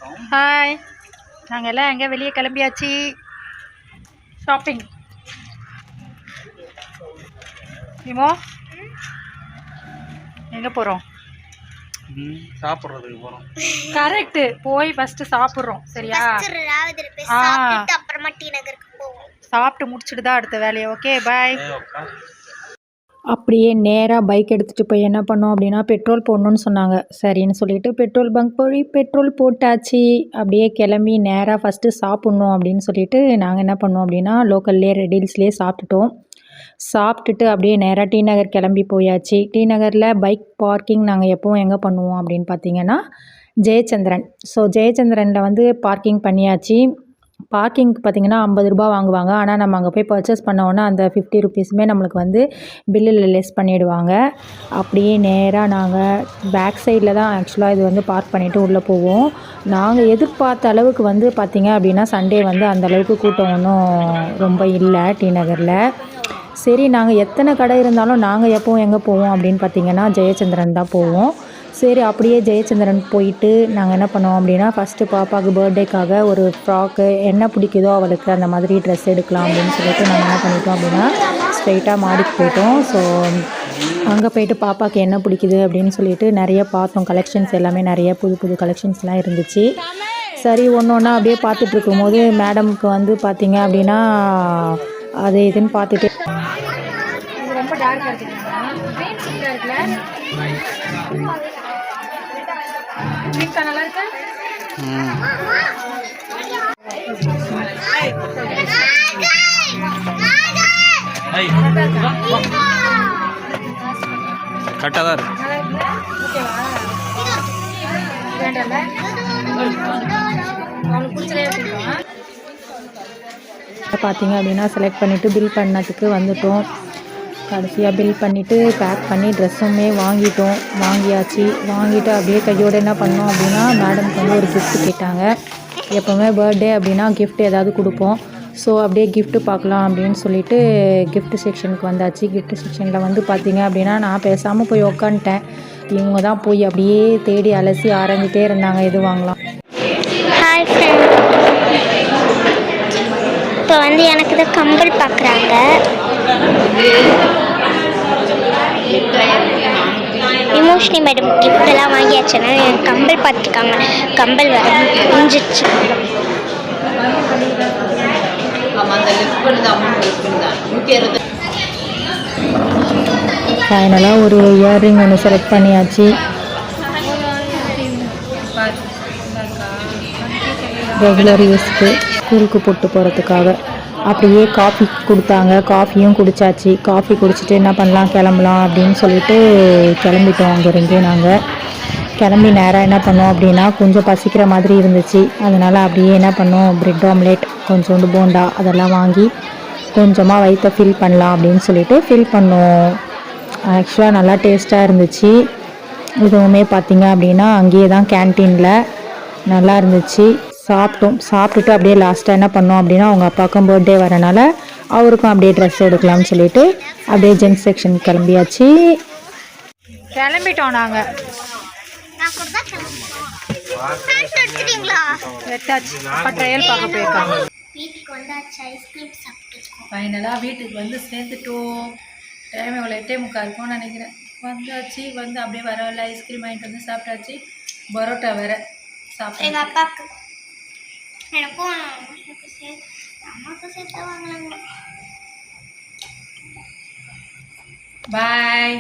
Hi, நாங்கள் எல்லாம் எங்கே வெளியே கிளம்பியாச்சு ஷாப்பிங். இமோ எங்கே போகிறோம்? சாப்பிட்றதுக்கு போகிறோம். கரெக்டு, போய் ஃபஸ்ட்டு சாப்பிட்றோம். சரியா? அப்புறமா டி நகருக்கு போவோம். சாப்பிட்டு முடிச்சுட்டு தான் அடுத்த வேலையை. ஓகே, பாய். அப்படியே நேராக பைக் எடுத்துகிட்டு போய் என்ன பண்ணோம் அப்படின்னா பெட்ரோல் போடணுன்னு சொன்னாங்க. சரின்னு சொல்லிட்டு பெட்ரோல் பங்க் போய் பெட்ரோல் போட்டாச்சு. அப்படியே கிளம்பி நேராக ஃபஸ்ட்டு சாப்பிட்ணும் அப்படின்னு சொல்லிட்டு நாங்கள் என்ன பண்ணோம் அப்படின்னா லோக்கல்லே ரெடில்ஸ்லேயே சாப்பிட்டுட்டு அப்படியே நேராக டி நகர் கிளம்பி போயாச்சு. டி நகரில் பைக் பார்க்கிங் நாங்கள் எப்போவும் எங்கே பண்ணுவோம் அப்படின்னு பார்த்தீங்கன்னா ஜெயச்சந்திரன். ஸோ ஜெயச்சந்திரனில் வந்து பார்க்கிங் பண்ணியாச்சு. பார்க்கிங்க்கு பார்த்திங்கன்னா 50 ரூபா வாங்குவாங்க. ஆனால் நம்ம அங்கே போய் பர்ச்சேஸ் பண்ணோன்னா அந்த 50 ருபீஸுமே நம்மளுக்கு வந்து பில்லில் லெஸ் பண்ணிவிடுவாங்க. அப்படியே நேராக நாங்கள் பேக் சைடில் தான் ஆக்சுவலாக இது வந்து பார்க் பண்ணிவிட்டு உள்ளே போவோம். நாங்கள் எதிர்பார்த்த அளவுக்கு வந்து பார்த்திங்க அப்படின்னா சண்டே வந்து அந்தளவுக்கு கூட்டம் ஒன்றும் ரொம்ப இல்லை டி நகரில். சரி, நாங்கள் எத்தனை கடை இருந்தாலும் நாங்கள் எப்போவும் எங்கே போவோம் அப்படின்னு பார்த்திங்கன்னா ஜெயச்சந்திரன் தான் போவோம். சரி, அப்படியே ஜெயச்சந்திரன் போயிட்டு நாங்கள் என்ன பண்ணோம் அப்படின்னா ஃபஸ்ட்டு பாப்பாவுக்கு பர்த்டேக்காக ஒரு ஃப்ராக்கு என்ன பிடிக்குதோ அவளுக்கு அந்த மாதிரி ட்ரெஸ் எடுக்கலாம் அப்படின்னு சொல்லிட்டு நாங்கள் என்ன பண்ணிட்டோம் அப்படின்னா ஸ்ட்ரைட்டாக மாடிக்கு போயிட்டோம். ஸோ அங்கே போயிட்டு பாப்பாவுக்கு என்ன பிடிக்குது அப்படின்னு சொல்லிட்டு நிறைய பார்த்தோம். கலெக்ஷன்ஸ் எல்லாமே நிறைய புது கலெக்ஷன்ஸ்லாம் இருந்துச்சு. சரி, ஒன்று ஒன்றா அப்படியே பார்த்துட்டு இருக்கும்போது மேடமுக்கு வந்து பார்த்திங்க அப்படின்னா அது இதுன்னு பார்த்துட்டு ரொம்ப டார்க்காக இருக்குங்களா? இருக்குல்ல, நல்லா இருக்கு. கரெக்டாக தான் இருக்கு. பார்த்தீங்க அப்படின்னா செலக்ட் பண்ணிவிட்டு பில் பண்ணதுக்கு வந்துட்டோம். கடைசியாக பில் பண்ணிவிட்டு பேக் பண்ணி ட்ரெஸ்ஸுமே வாங்கியாச்சு. வாங்கிட்டு அப்படியே கையோடு என்ன பண்ணோம் அப்படின்னா மேடம்க்கு வந்து ஒரு கிஃப்ட் கேட்டாங்க. எப்போவுமே பர்த்டே அப்படின்னா கிஃப்ட் ஏதாவது கொடுப்போம். ஸோ அப்படியே கிஃப்ட்டு பார்க்கலாம் அப்படின்னு சொல்லிட்டு கிஃப்ட் செக்ஷனுக்கு வந்தாச்சு. கிஃப்ட் செக்ஷனில் வந்து பார்த்திங்க அப்படின்னா நான் பேசாமல் போய் உக்காந்துட்டேன். இவங்க தான் போய் அப்படியே தேடி அலசி ஆரம்பிட்டே இருந்தாங்க எது வாங்கலாம். ஹாய் ஃப்ரெண்ட், இப்போ வந்து எனக்கு தான் கம்பல் பார்க்குறாங்க. இமோஷனி மேடம் கிஃப்டெல்லாம் வாங்கியாச்சுன்னா எனக்கு கம்பல் பார்த்துருக்காங்க. கம்பல் வர முடிஞ்சிச்சு. ஃபைனலாக ஒரு இயர்ரிங் ஒன்று செலக்ட் பண்ணியாச்சு. ரெகுலர் யூஸ்க்கு ஸ்கூலுக்கு போட்டு போகிறதுக்காக. அப்படியே காஃபி கொடுத்தாங்க. காஃபியும் குடித்தாச்சு. காஃபி குடிச்சிட்டு என்ன பண்ணலாம் கிளம்பலாம் அப்படின்னு சொல்லிட்டு கிளம்பிட்டோம். அங்கேருந்து நாங்கள் கிளம்பி நேராக என்ன பண்ணோம் அப்படின்னா கொஞ்சம் பசிக்கிற மாதிரி இருந்துச்சு. அதனால் அப்படியே என்ன பண்ணோம் பிரெட் ஆம்லேட் கொஞ்சோண்டு போண்டா அதெல்லாம் வாங்கி கொஞ்சமாக வயிற்ற ஃபில் பண்ணலாம் அப்படின்னு சொல்லிட்டு ஃபில் பண்ணோம். ஆக்சுவலாக நல்லா டேஸ்ட்டாக இருந்துச்சு. இதுவுமே பார்த்திங்க அப்படின்னா அங்கேயே தான் கேன்டீனில் நல்லா இருந்துச்சு. சாப்பிட்டுட்டு அப்படியே லாஸ்ட்டாக என்ன பண்ணோம் அப்படின்னா அவங்க அப்பாவுக்கும் பர்த்டே வரனால அவருக்கும் அப்படியே ட்ரெஸ் எடுக்கலாம்னு சொல்லிட்டு அப்படியே ஜென்ஸ் செக்ஷன் கிளம்பியாச்சு. கிளம்பிட்டோம் நாங்கள். ட்ரையல் பார்க்க போயிருக்காங்க. ஃபைனலாக வீட்டுக்கு வந்து சேர்த்துட்டோம். டைம் எவ்வளோ 8:45 இருக்கும்னு நினைக்கிறேன். வந்தாச்சு. வந்து அப்படியே வரவில்லை ஐஸ்கிரீம் வாங்கிட்டு வந்து சாப்பிட்டாச்சு. பரோட்டா வேறு சாப்பிட்டேன். எங்கள் அப்பாவுக்கு எனக்கும் அம்மாவுக்கும் சேர்த்து வாங்கலாங்க. பாய்.